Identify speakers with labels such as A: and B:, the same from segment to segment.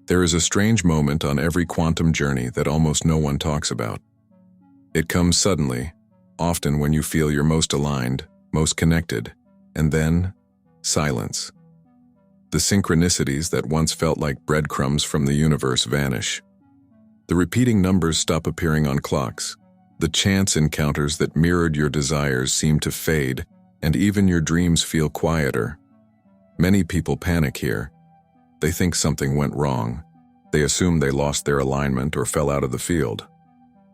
A: There is a strange moment on every quantum journey that almost no one talks about. It comes suddenly, often when you feel you're most aligned, most connected, and then, silence. The synchronicities that once felt like breadcrumbs from the universe vanish. The repeating numbers stop appearing on clocks. The chance encounters that mirrored your desires seem to fade, and even your dreams feel quieter. Many people panic here. They think something went wrong. They assume they lost their alignment or fell out of the field.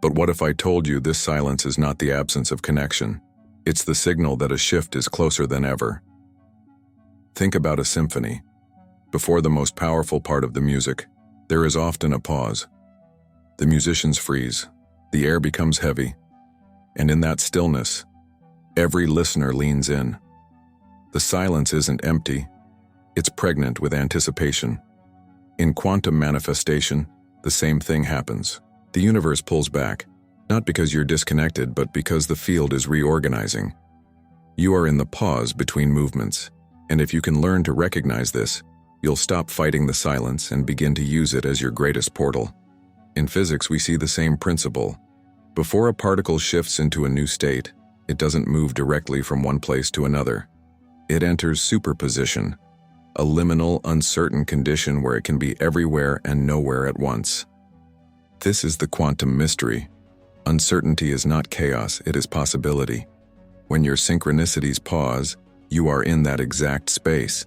A: But what if I told you this silence is not the absence of connection? It's the signal that a shift is closer than ever. Think about a symphony. Before the most powerful part of the music, there is often a pause. The musicians freeze, the air becomes heavy, and in that stillness, every listener leans in. The silence isn't empty, it's pregnant with anticipation. In quantum manifestation, the same thing happens. The universe pulls back, not because you're disconnected, but because the field is reorganizing. You are in the pause between movements, and if you can learn to recognize this, you'll stop fighting the silence and begin to use it as your greatest portal. In physics, we see the same principle. Before a particle shifts into a new state, it doesn't move directly from one place to another. It enters superposition, a liminal, uncertain condition where it can be everywhere and nowhere at once. This is the quantum mystery. Uncertainty is not chaos, it is possibility. When your synchronicities pause, you are in that exact space.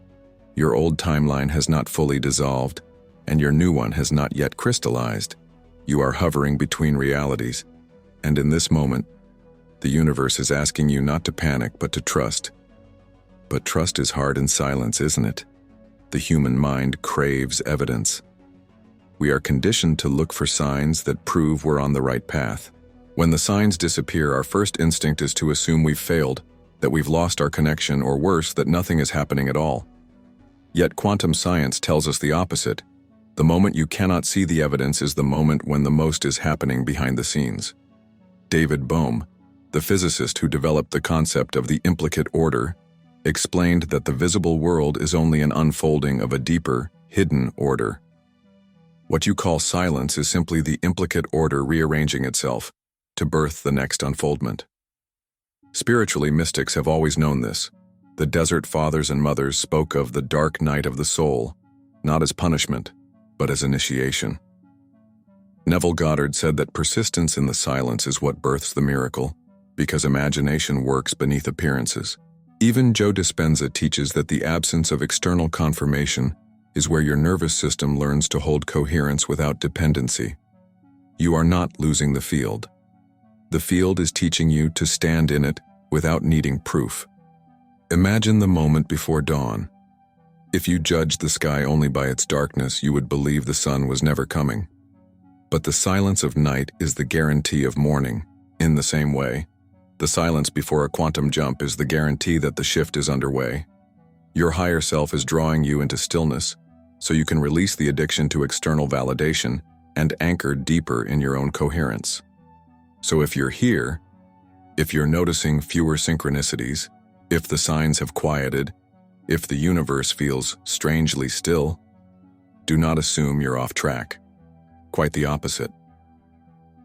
A: Your old timeline has not fully dissolved, and your new one has not yet crystallized. You are hovering between realities, and in this moment, the universe is asking you not to panic but to trust. But trust is hard in silence, isn't it? The human mind craves evidence. We are conditioned to look for signs that prove we're on the right path. When the signs disappear, our first instinct is to assume we've failed, that we've lost our connection, or worse, that nothing is happening at all. Yet quantum science tells us the opposite. The moment you cannot see the evidence is the moment when the most is happening behind the scenes. David Bohm, the physicist who developed the concept of the implicate order, explained that the visible world is only an unfolding of a deeper, hidden order. What you call silence is simply the implicate order rearranging itself to birth the next unfoldment. Spiritually, mystics have always known this. The desert fathers and mothers spoke of the dark night of the soul, not as punishment, but as initiation. Neville Goddard said that persistence in the silence is what births the miracle, because imagination works beneath appearances. Even Joe Dispenza teaches that the absence of external confirmation is where your nervous system learns to hold coherence without dependency. You are not losing the field. The field is teaching you to stand in it without needing proof. Imagine the moment before dawn. If you judged the sky only by its darkness, you would believe the sun was never coming. But the silence of night is the guarantee of morning. In the same way, the silence before a quantum jump is the guarantee that the shift is underway. Your higher self is drawing you into stillness, so you can release the addiction to external validation and anchor deeper in your own coherence. So if you're here, if you're noticing fewer synchronicities, if the signs have quieted, if the universe feels strangely still, do not assume you're off track. Quite the opposite.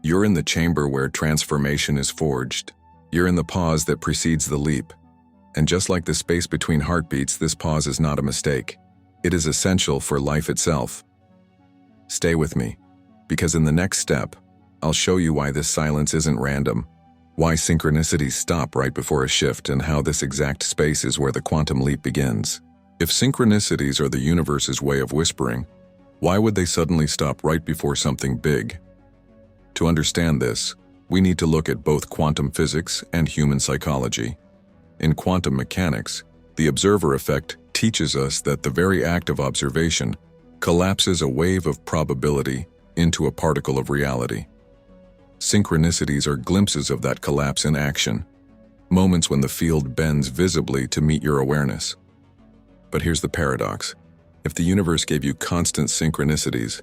A: You're in the chamber where transformation is forged. You're in the pause that precedes the leap. And just like the space between heartbeats, this pause is not a mistake. It is essential for life itself. Stay with me, because in the next step, I'll show you why this silence isn't random, why synchronicities stop right before a shift, and how this exact space is where the quantum leap begins. If synchronicities are the universe's way of whispering, why would they suddenly stop right before something big? To understand this, we need to look at both quantum physics and human psychology. In quantum mechanics, the observer effect teaches us that the very act of observation collapses a wave of probability into a particle of reality. Synchronicities are glimpses of that collapse in action, moments when the field bends visibly to meet your awareness. But here's the paradox. If the universe gave you constant synchronicities,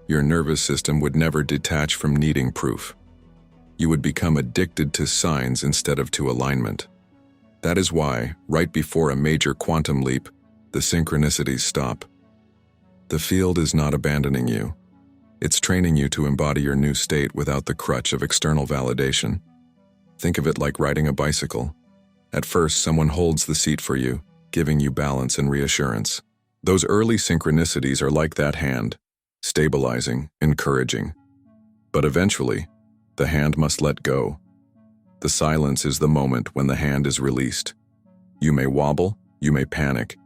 A: your nervous system would never detach from needing proof. You would become addicted to signs instead of to alignment. That is why, right before a major quantum leap, the synchronicities stop. The field is not abandoning you. It's training you to embody your new state without the crutch of external validation. Think of it like riding a bicycle. At first, someone holds the seat for you, giving you balance and reassurance. Those early synchronicities are like that hand, stabilizing, encouraging. But eventually, the hand must let go. The silence is the moment when the hand is released. You may wobble, you may panic,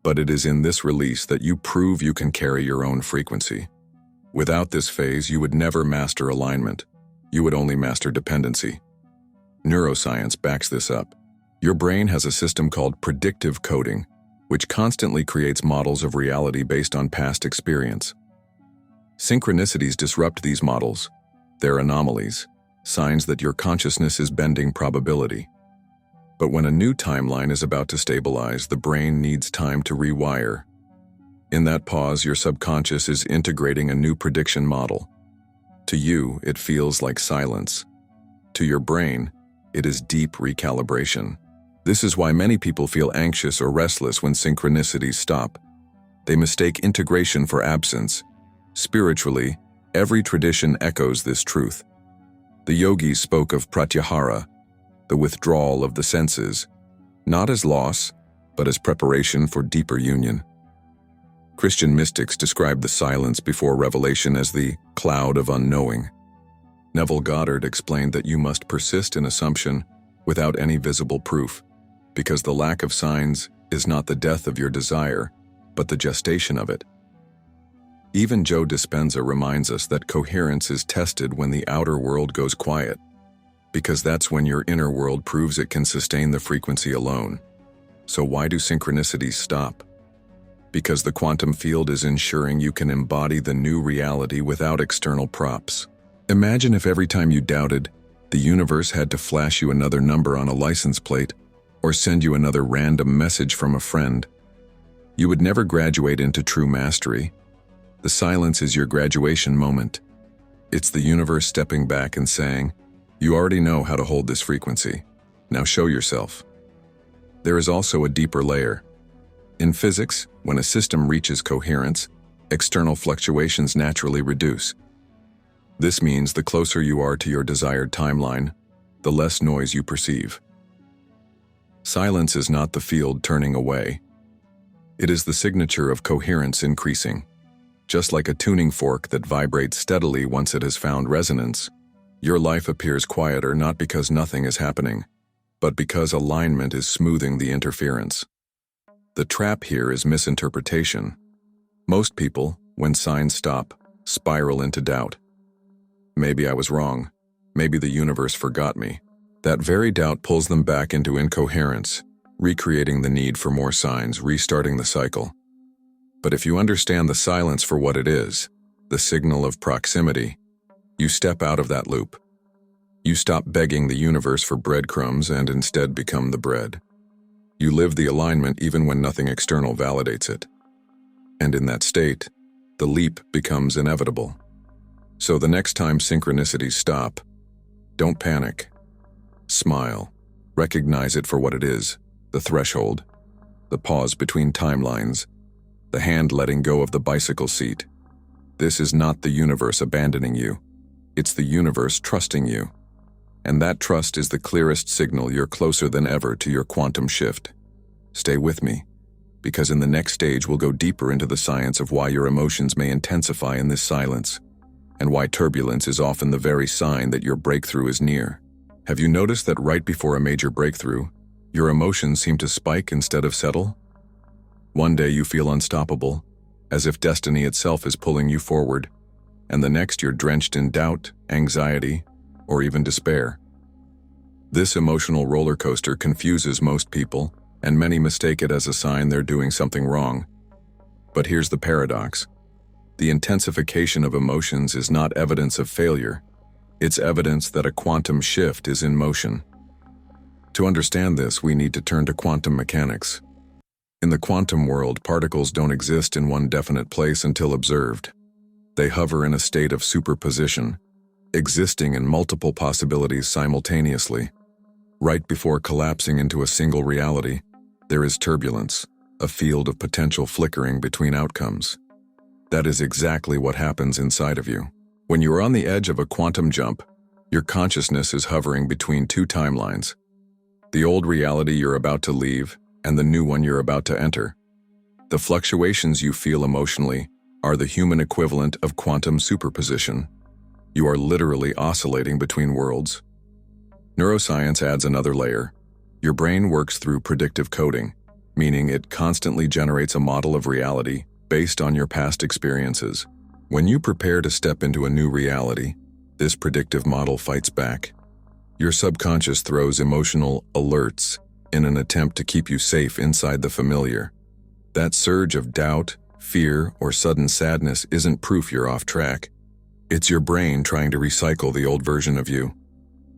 A: but it is in this release that you prove you can carry your own frequency. Without this phase, you would never master alignment. You would only master dependency. Neuroscience backs this up. Your brain has a system called predictive coding, which constantly creates models of reality based on past experience. Synchronicities disrupt these models. They're anomalies, signs that your consciousness is bending probability. But when a new timeline is about to stabilize, the brain needs time to rewire. In that pause, your subconscious is integrating a new prediction model. To you, it feels like silence. To your brain, it is deep recalibration. This is why many people feel anxious or restless when synchronicities stop. They mistake integration for absence. Spiritually, every tradition echoes this truth. The yogis spoke of pratyahara, the withdrawal of the senses, not as loss, but as preparation for deeper union. Christian mystics describe the silence before revelation as the cloud of unknowing. Neville Goddard explained that you must persist in assumption without any visible proof, because the lack of signs is not the death of your desire, but the gestation of it. Even Joe Dispenza reminds us that coherence is tested when the outer world goes quiet, because that's when your inner world proves it can sustain the frequency alone. So why do synchronicities stop? Because the quantum field is ensuring you can embody the new reality without external props. Imagine if every time you doubted, the universe had to flash you another number on a license plate or send you another random message from a friend. You would never graduate into true mastery. The silence is your graduation moment. It's the universe stepping back and saying, "You already know how to hold this frequency. Now show yourself." There is also a deeper layer. In physics, when a system reaches coherence, external fluctuations naturally reduce. This means the closer you are to your desired timeline, the less noise you perceive. Silence is not the field turning away. It is the signature of coherence increasing. Just like a tuning fork that vibrates steadily once it has found resonance, your life appears quieter not because nothing is happening, but because alignment is smoothing the interference. The trap here is misinterpretation. Most people, when signs stop, spiral into doubt. Maybe I was wrong. Maybe the universe forgot me. That very doubt pulls them back into incoherence, recreating the need for more signs, restarting the cycle. But if you understand the silence for what it is, the signal of proximity, you step out of that loop. You stop begging the universe for breadcrumbs and instead become the bread. You live the alignment even when nothing external validates it. And in that state, the leap becomes inevitable. So the next time synchronicities stop, don't panic. Smile. Recognize it for what it is, the threshold, the pause between timelines, the hand letting go of the bicycle seat. This is not the universe abandoning you. It's the universe trusting you. And that trust is the clearest signal you're closer than ever to your quantum shift. Stay with me, because in the next stage we'll go deeper into the science of why your emotions may intensify in this silence, and why turbulence is often the very sign that your breakthrough is near. Have you noticed that right before a major breakthrough, your emotions seem to spike instead of settle? One day you feel unstoppable, as if destiny itself is pulling you forward, and the next you're drenched in doubt, anxiety, or even despair. This emotional roller coaster confuses most people, and many mistake it as a sign they're doing something wrong. But here's the paradox. The intensification of emotions is not evidence of failure. It's evidence that a quantum shift is in motion. To understand this, we need to turn to quantum mechanics. In the quantum world, particles don't exist in one definite place until observed. They hover in a state of superposition, existing in multiple possibilities simultaneously. Right before collapsing into a single reality, there is turbulence, a field of potential flickering between outcomes. That is exactly what happens inside of you. When you are on the edge of a quantum jump, your consciousness is hovering between two timelines. The old reality you're about to leave and the new one you're about to enter. The fluctuations you feel emotionally are the human equivalent of quantum superposition. You are literally oscillating between worlds. Neuroscience adds another layer. Your brain works through predictive coding, meaning it constantly generates a model of reality based on your past experiences. When you prepare to step into a new reality, this predictive model fights back. Your subconscious throws emotional alerts in an attempt to keep you safe inside the familiar. That surge of doubt, fear, or sudden sadness isn't proof you're off track. It's your brain trying to recycle the old version of you.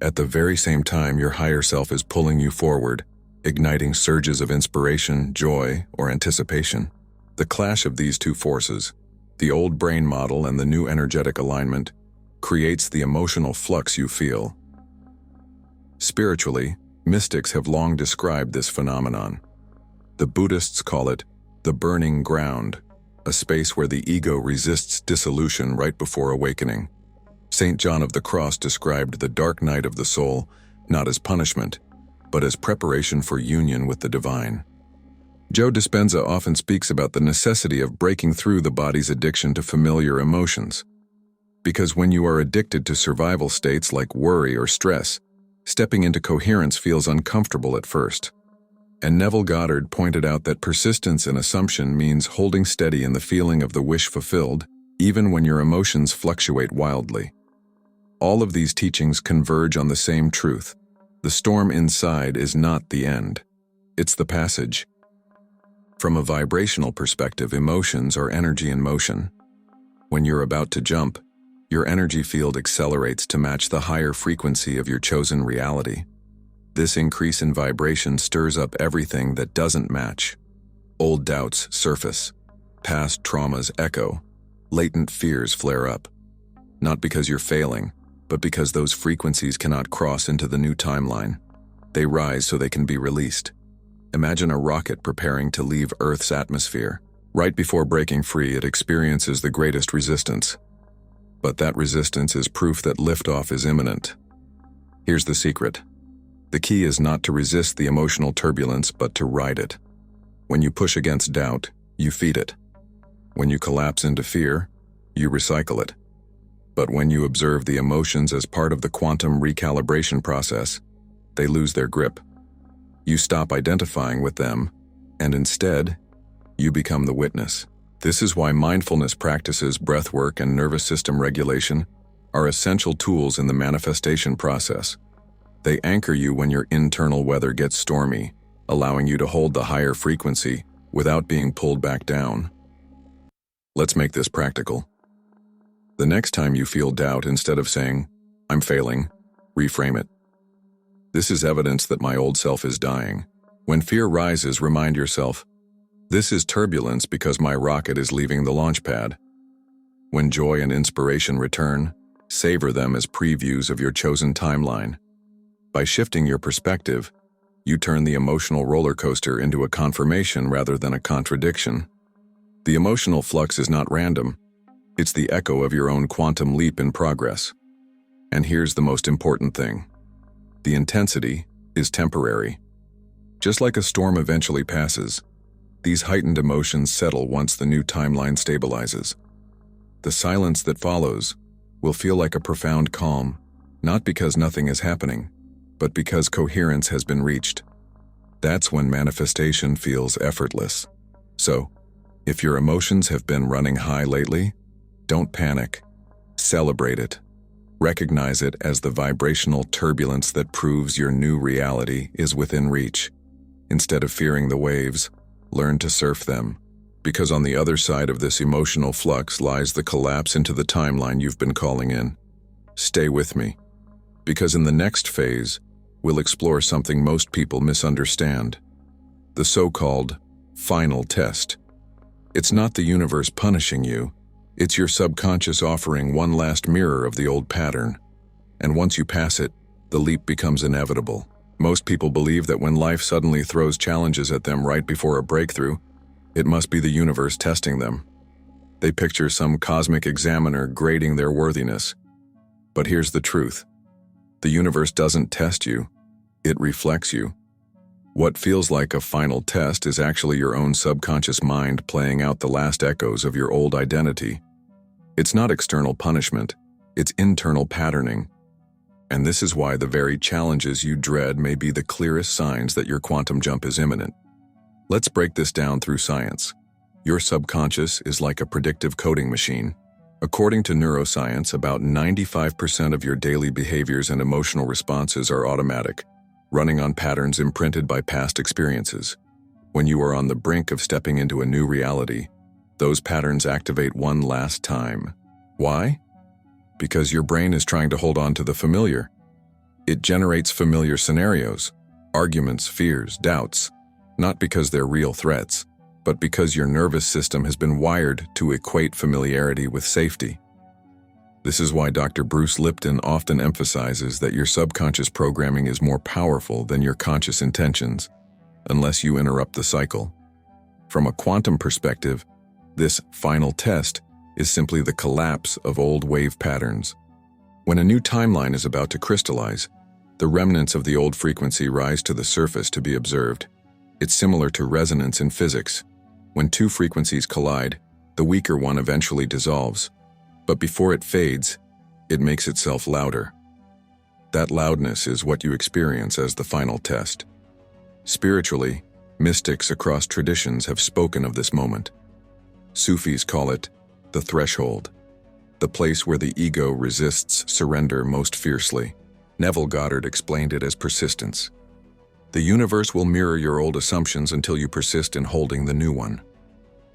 A: At the very same time, your higher self is pulling you forward, igniting surges of inspiration, joy, or anticipation. The clash of these two forces, the old brain model and the new energetic alignment, creates the emotional flux you feel. Spiritually, mystics have long described this phenomenon. The Buddhists call it the burning ground, a space where the ego resists dissolution right before awakening. St. John of the Cross described the dark night of the soul not as punishment, but as preparation for union with the divine. Joe Dispenza often speaks about the necessity of breaking through the body's addiction to familiar emotions. Because when you are addicted to survival states like worry or stress, stepping into coherence feels uncomfortable at first. And Neville Goddard pointed out that persistence in assumption means holding steady in the feeling of the wish fulfilled, even when your emotions fluctuate wildly. All of these teachings converge on the same truth. The storm inside is not the end. It's the passage. From a vibrational perspective, emotions are energy in motion. When you're about to jump, your energy field accelerates to match the higher frequency of your chosen reality. This increase in vibration stirs up everything that doesn't match. Old doubts surface. Past traumas echo. Latent fears flare up. Not because you're failing, but because those frequencies cannot cross into the new timeline. They rise so they can be released. Imagine a rocket preparing to leave Earth's atmosphere. Right before breaking free, it experiences the greatest resistance. But that resistance is proof that liftoff is imminent. Here's the secret. The key is not to resist the emotional turbulence, but to ride it. When you push against doubt, you feed it. When you collapse into fear, you recycle it. But when you observe the emotions as part of the quantum recalibration process, they lose their grip. You stop identifying with them, and instead, you become the witness. This is why mindfulness practices, breathwork, and nervous system regulation are essential tools in the manifestation process. They anchor you when your internal weather gets stormy, allowing you to hold the higher frequency without being pulled back down. Let's make this practical. The next time you feel doubt, instead of saying, "I'm failing," reframe it. "This is evidence that my old self is dying." When fear rises, remind yourself, "This is turbulence because my rocket is leaving the launch pad." When joy and inspiration return, savor them as previews of your chosen timeline. By shifting your perspective, you turn the emotional roller coaster into a confirmation rather than a contradiction. The emotional flux is not random. It's the echo of your own quantum leap in progress. And here's the most important thing. The intensity is temporary. Just like a storm eventually passes, these heightened emotions settle once the new timeline stabilizes. The silence that follows will feel like a profound calm, not because nothing is happening, but because coherence has been reached. That's when manifestation feels effortless. So, if your emotions have been running high lately, don't panic. Celebrate it. Recognize it as the vibrational turbulence that proves your new reality is within reach. Instead of fearing the waves, learn to surf them. Because on the other side of this emotional flux lies the collapse into the timeline you've been calling in. Stay with me. Because in the next phase, we'll explore something most people misunderstand. The so-called final test. It's not the universe punishing you. It's your subconscious offering one last mirror of the old pattern. And once you pass it, the leap becomes inevitable. Most people believe that when life suddenly throws challenges at them right before a breakthrough, it must be the universe testing them. They picture some cosmic examiner grading their worthiness. But here's the truth. The universe doesn't test you, it reflects you. What feels like a final test is actually your own subconscious mind playing out the last echoes of your old identity. It's not external punishment, it's internal patterning. And this is why the very challenges you dread may be the clearest signs that your quantum jump is imminent. Let's break this down through science. Your subconscious is like a predictive coding machine. According to neuroscience, about 95% of your daily behaviors and emotional responses are automatic, running on patterns imprinted by past experiences. When you are on the brink of stepping into a new reality, those patterns activate one last time. Why? Because your brain is trying to hold on to the familiar. It generates familiar scenarios, arguments, fears, doubts, not because they're real threats, but because your nervous system has been wired to equate familiarity with safety. This is why Dr. Bruce Lipton often emphasizes that your subconscious programming is more powerful than your conscious intentions, unless you interrupt the cycle. From a quantum perspective, this final test is simply the collapse of old wave patterns. When a new timeline is about to crystallize, the remnants of the old frequency rise to the surface to be observed. It's similar to resonance in physics. When two frequencies collide, the weaker one eventually dissolves. But before it fades, it makes itself louder. That loudness is what you experience as the final test. Spiritually, mystics across traditions have spoken of this moment. Sufis call it the threshold, the place where the ego resists surrender most fiercely. Neville Goddard explained it as persistence. The universe will mirror your old assumptions until you persist in holding the new one.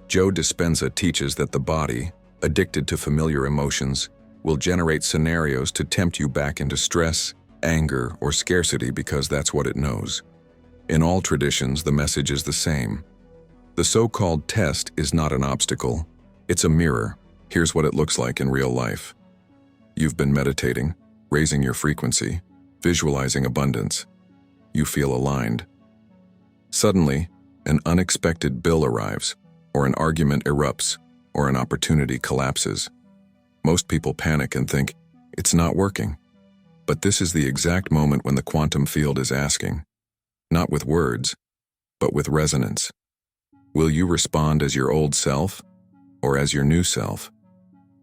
A: Joe Dispenza teaches that the body, addicted to familiar emotions, will generate scenarios to tempt you back into stress, anger, or scarcity because that's what it knows. In all traditions, the message is the same. The so-called test is not an obstacle, it's a mirror. Here's what it looks like in real life. You've been meditating, raising your frequency, visualizing abundance. You feel aligned. Suddenly, an unexpected bill arrives, or an argument erupts, or an opportunity collapses. Most people panic and think, it's not working. But this is the exact moment when the quantum field is asking, not with words, but with resonance. Will you respond as your old self, or as your new self?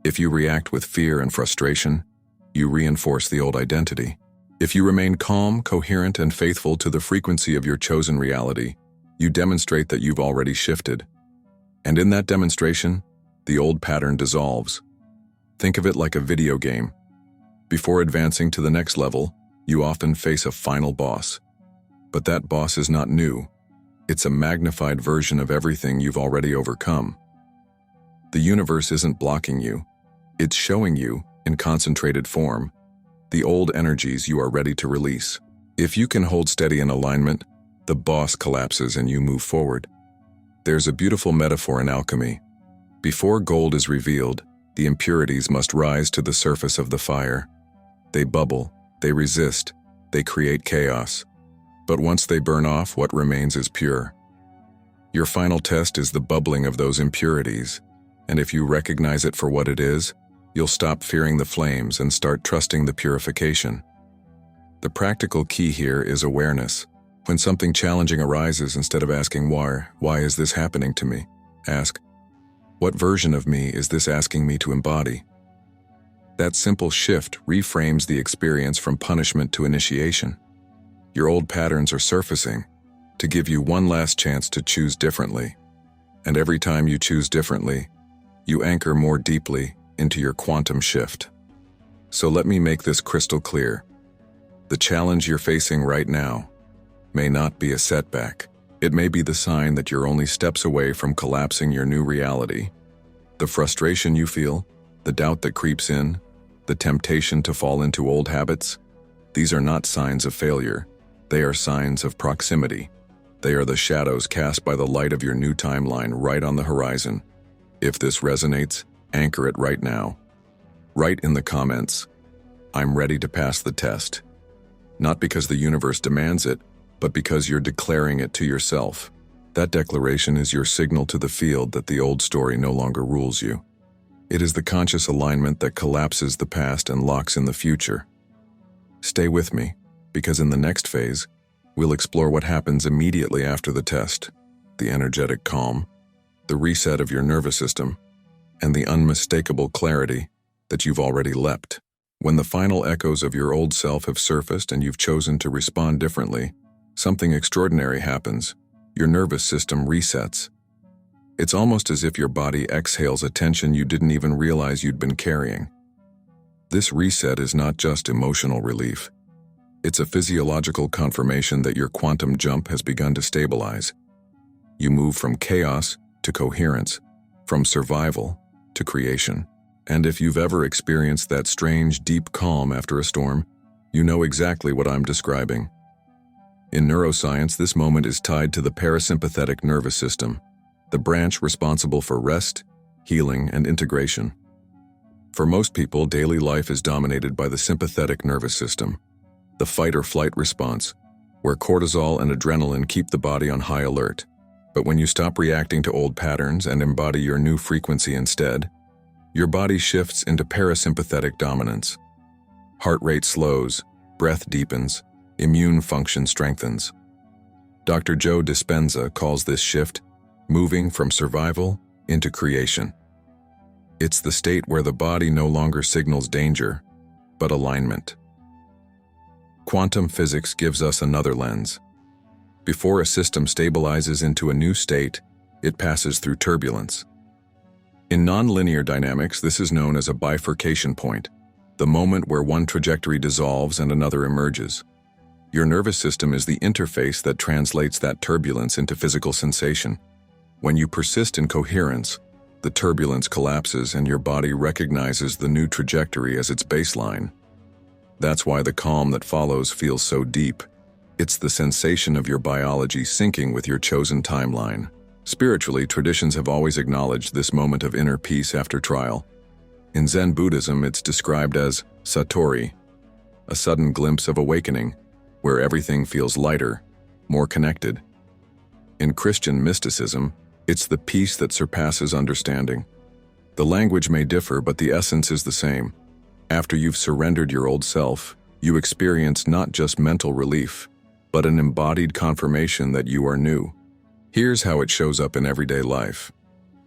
A: If you react with fear and frustration, you reinforce the old identity. If you remain calm, coherent, and faithful to the frequency of your chosen reality, you demonstrate that you've already shifted. And in that demonstration, the old pattern dissolves. Think of it like a video game. Before advancing to the next level, you often face a final boss. But that boss is not new. It's a magnified version of everything you've already overcome. The universe isn't blocking you. It's showing you, in concentrated form, the old energies you are ready to release. If you can hold steady in alignment, the boss collapses and you move forward. There's a beautiful metaphor in alchemy. Before gold is revealed, the impurities must rise to the surface of the fire. They bubble, they resist, they create chaos. But once they burn off, what remains is pure. Your final test is the bubbling of those impurities, and if you recognize it for what it is, you'll stop fearing the flames and start trusting the purification. The practical key here is awareness. When something challenging arises, instead of asking why is this happening to me? Ask, what version of me is this asking me to embody? That simple shift reframes the experience from punishment to initiation. Your old patterns are surfacing to give you one last chance to choose differently. And every time you choose differently, you anchor more deeply into your quantum shift. So let me make this crystal clear. The challenge you're facing right now may not be a setback. It may be the sign that you're only steps away from collapsing your new reality. The frustration you feel, the doubt that creeps in, the temptation to fall into old habits, these are not signs of failure. They are signs of proximity. They are the shadows cast by the light of your new timeline right on the horizon. If this resonates, anchor it right now. Write in the comments, I'm ready to pass the test. Not because the universe demands it, but because you're declaring it to yourself. That declaration is your signal to the field that the old story no longer rules you. It is the conscious alignment that collapses the past and locks in the future. Stay with me, because in the next phase, we'll explore what happens immediately after the test, the energetic calm, the reset of your nervous system, and the unmistakable clarity that you've already leapt. When the final echoes of your old self have surfaced and you've chosen to respond differently, something extraordinary happens. Your nervous system resets. It's almost as if your body exhales a tension you didn't even realize you'd been carrying. This reset is not just emotional relief. It's a physiological confirmation that your quantum jump has begun to stabilize. You move from chaos to coherence, from survival to creation. And if you've ever experienced that strange, deep calm after a storm, you know exactly what I'm describing. In neuroscience, this moment is tied to the parasympathetic nervous system, the branch responsible for rest, healing, and integration. For most people, daily life is dominated by the sympathetic nervous system, the fight-or-flight response, where cortisol and adrenaline keep the body on high alert. But when you stop reacting to old patterns and embody your new frequency instead, your body shifts into parasympathetic dominance. Heart rate slows, breath deepens, immune function strengthens. Dr. Joe Dispenza calls this shift moving from survival into creation. It's the state where the body no longer signals danger, but alignment. Quantum physics gives us another lens. Before a system stabilizes into a new state, it passes through turbulence. In nonlinear dynamics, this is known as a bifurcation point, the moment where one trajectory dissolves and another emerges. Your nervous system is the interface that translates that turbulence into physical sensation. When you persist in coherence, the turbulence collapses and your body recognizes the new trajectory as its baseline. That's why the calm that follows feels so deep. It's the sensation of your biology syncing with your chosen timeline. Spiritually, traditions have always acknowledged this moment of inner peace after trial. In Zen Buddhism, it's described as satori, a sudden glimpse of awakening, where everything feels lighter, more connected. In Christian mysticism, it's the peace that surpasses understanding. The language may differ, but the essence is the same. After you've surrendered your old self, you experience not just mental relief, but an embodied confirmation that you are new. Here's how it shows up in everyday life.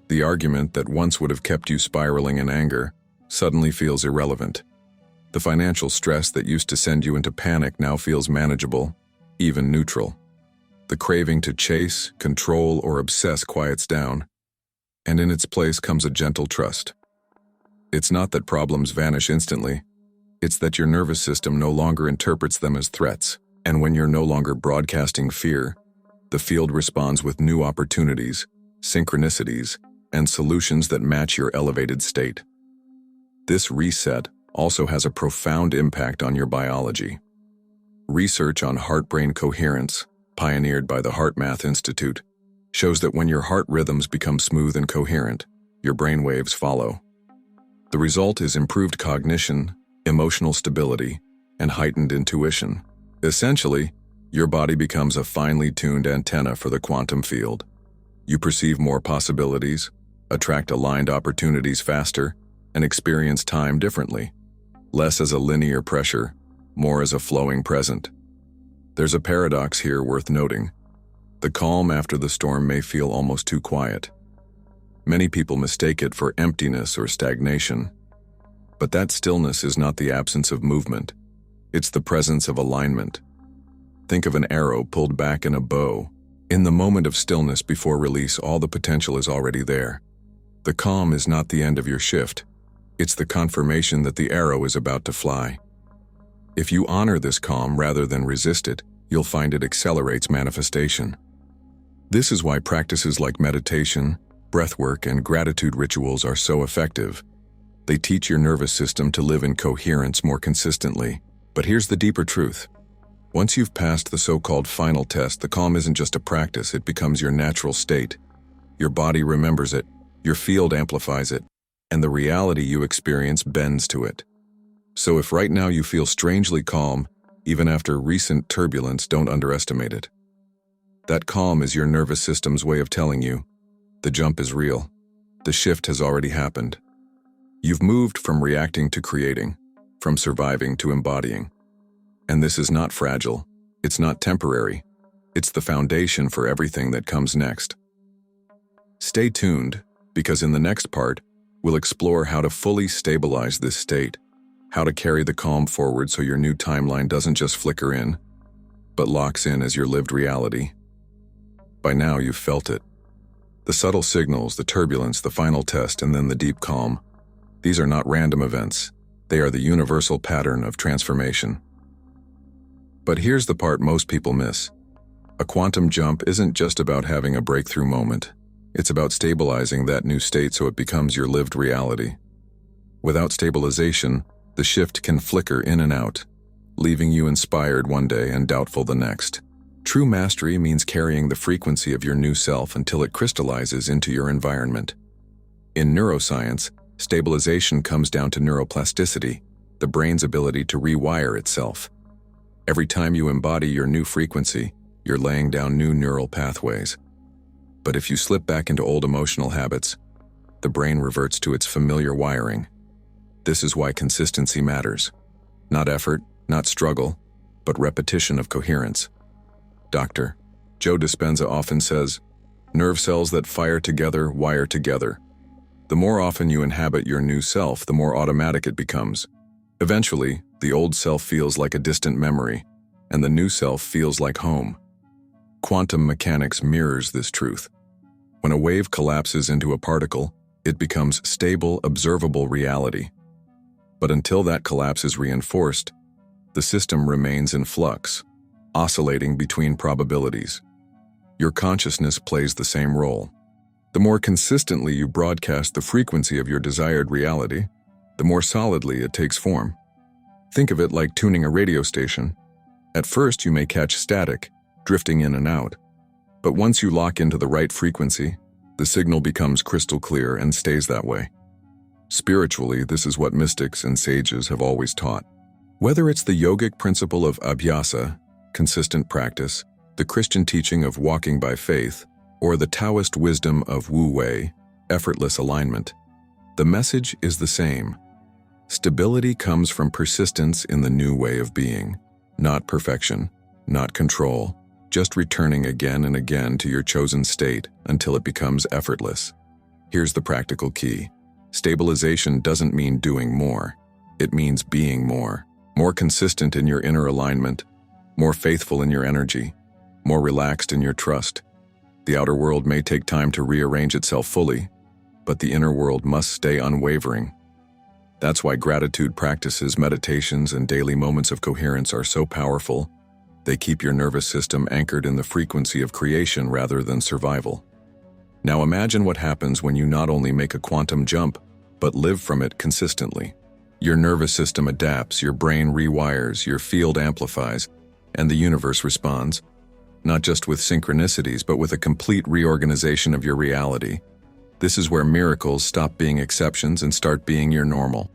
A: The argument that once would have kept you spiraling in anger suddenly feels irrelevant. The financial stress that used to send you into panic now feels manageable, even neutral. The craving to chase, control, or obsess quiets down, and in its place comes a gentle trust. It's not that problems vanish instantly, it's that your nervous system no longer interprets them as threats, and when you're no longer broadcasting fear, the field responds with new opportunities, synchronicities, and solutions that match your elevated state. This reset also has a profound impact on your biology. Research on heart-brain coherence, pioneered by the HeartMath Institute, shows that when your heart rhythms become smooth and coherent, your brain waves follow. The result is improved cognition, emotional stability, and heightened intuition. Essentially, your body becomes a finely tuned antenna for the quantum field. You perceive more possibilities, attract aligned opportunities faster, and experience time differently. Less as a linear pressure, more as a flowing present. There's a paradox here worth noting. The calm after the storm may feel almost too quiet. Many people mistake it for emptiness or stagnation. But that stillness is not the absence of movement. It's the presence of alignment. Think of an arrow pulled back in a bow. In the moment of stillness before release, all the potential is already there. The calm is not the end of your shift. It's the confirmation that the arrow is about to fly. If you honor this calm rather than resist it, you'll find it accelerates manifestation. This is why practices like meditation, breathwork, and gratitude rituals are so effective. They teach your nervous system to live in coherence more consistently. But here's the deeper truth. Once you've passed the so-called final test, the calm isn't just a practice, it becomes your natural state. Your body remembers it, your field amplifies it, and the reality you experience bends to it. So if right now you feel strangely calm, even after recent turbulence, don't underestimate it. That calm is your nervous system's way of telling you, the jump is real. The shift has already happened. You've moved from reacting to creating, from surviving to embodying. And this is not fragile. It's not temporary. It's the foundation for everything that comes next. Stay tuned, because in the next part, we'll explore how to fully stabilize this state, how to carry the calm forward so your new timeline doesn't just flicker in, but locks in as your lived reality. By now, you've felt it. The subtle signals, the turbulence, the final test, and then the deep calm. These are not random events. They are the universal pattern of transformation. But here's the part most people miss. A quantum jump isn't just about having a breakthrough moment. It's about stabilizing that new state so it becomes your lived reality. Without stabilization, the shift can flicker in and out, leaving you inspired one day and doubtful the next. True mastery means carrying the frequency of your new self until it crystallizes into your environment. In neuroscience, stabilization comes down to neuroplasticity, the brain's ability to rewire itself. Every time you embody your new frequency, you're laying down new neural pathways. But if you slip back into old emotional habits, the brain reverts to its familiar wiring. This is why consistency matters. Not effort, not struggle, but repetition of coherence. Dr. Joe Dispenza often says, "Nerve cells that fire together wire together." The more often you inhabit your new self, the more automatic it becomes. Eventually, the old self feels like a distant memory, and the new self feels like home. Quantum mechanics mirrors this truth. When a wave collapses into a particle, it becomes stable, observable reality. But until that collapse is reinforced, the system remains in flux, oscillating between probabilities. Your consciousness plays the same role. The more consistently you broadcast the frequency of your desired reality, the more solidly it takes form. Think of it like tuning a radio station. At first, you may catch static, drifting in and out. But once you lock into the right frequency, the signal becomes crystal clear and stays that way. Spiritually, this is what mystics and sages have always taught. Whether it's the yogic principle of abhyasa, consistent practice, the Christian teaching of walking by faith, or the Taoist wisdom of Wu Wei, effortless alignment, the message is the same. Stability comes from persistence in the new way of being, not perfection, not control, just returning again and again to your chosen state until it becomes effortless. Here's the practical key. Stabilization doesn't mean doing more. It means being more consistent in your inner alignment, more faithful in your energy, more relaxed in your trust. The outer world may take time to rearrange itself fully, but the inner world must stay unwavering. That's why gratitude practices, meditations, and daily moments of coherence are so powerful. They keep your nervous system anchored in the frequency of creation rather than survival. Now imagine what happens when you not only make a quantum jump, but live from it consistently. Your nervous system adapts, your brain rewires, your field amplifies, and the universe responds, not just with synchronicities, but with a complete reorganization of your reality. This is where miracles stop being exceptions and start being your normal.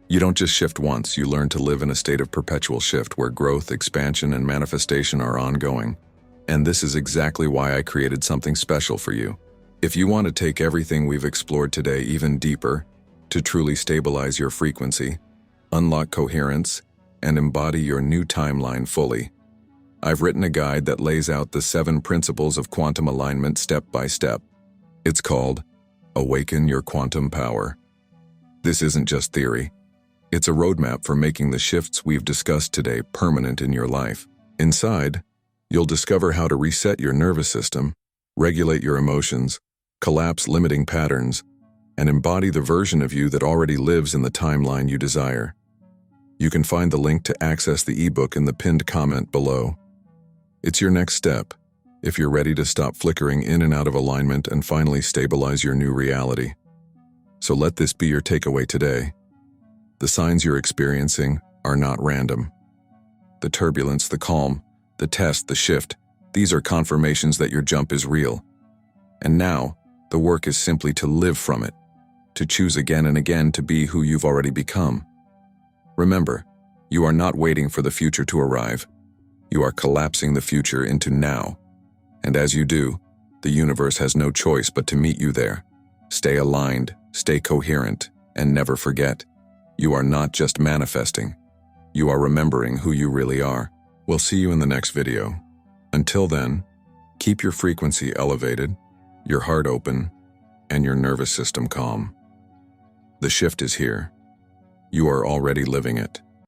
A: You don't just shift once, you learn to live in a state of perpetual shift where growth, expansion, and manifestation are ongoing. And this is exactly why I created something special for you. If you want to take everything we've explored today even deeper, to truly stabilize your frequency, unlock coherence, and embody your new timeline fully, I've written a guide that lays out the 7 principles of quantum alignment step by step. It's called Awaken Your Quantum Power. This isn't just theory. It's a roadmap for making the shifts we've discussed today permanent in your life. Inside, you'll discover how to reset your nervous system, regulate your emotions, collapse limiting patterns, and embody the version of you that already lives in the timeline you desire. You can find the link to access the ebook in the pinned comment below. It's your next step, if you're ready to stop flickering in and out of alignment and finally stabilize your new reality. So let this be your takeaway today. The signs you're experiencing are not random. The turbulence, the calm, the test, the shift, these are confirmations that your jump is real. And now, the work is simply to live from it, to choose again and again to be who you've already become. Remember, you are not waiting for the future to arrive. You are collapsing the future into now. And as you do, the universe has no choice but to meet you there. Stay aligned, stay coherent, And never forget, you are not just manifesting. You are remembering who you really are. We'll see you in the next video. Until then, keep your frequency elevated, your heart open, and your nervous system calm. The shift is here. You are already living it.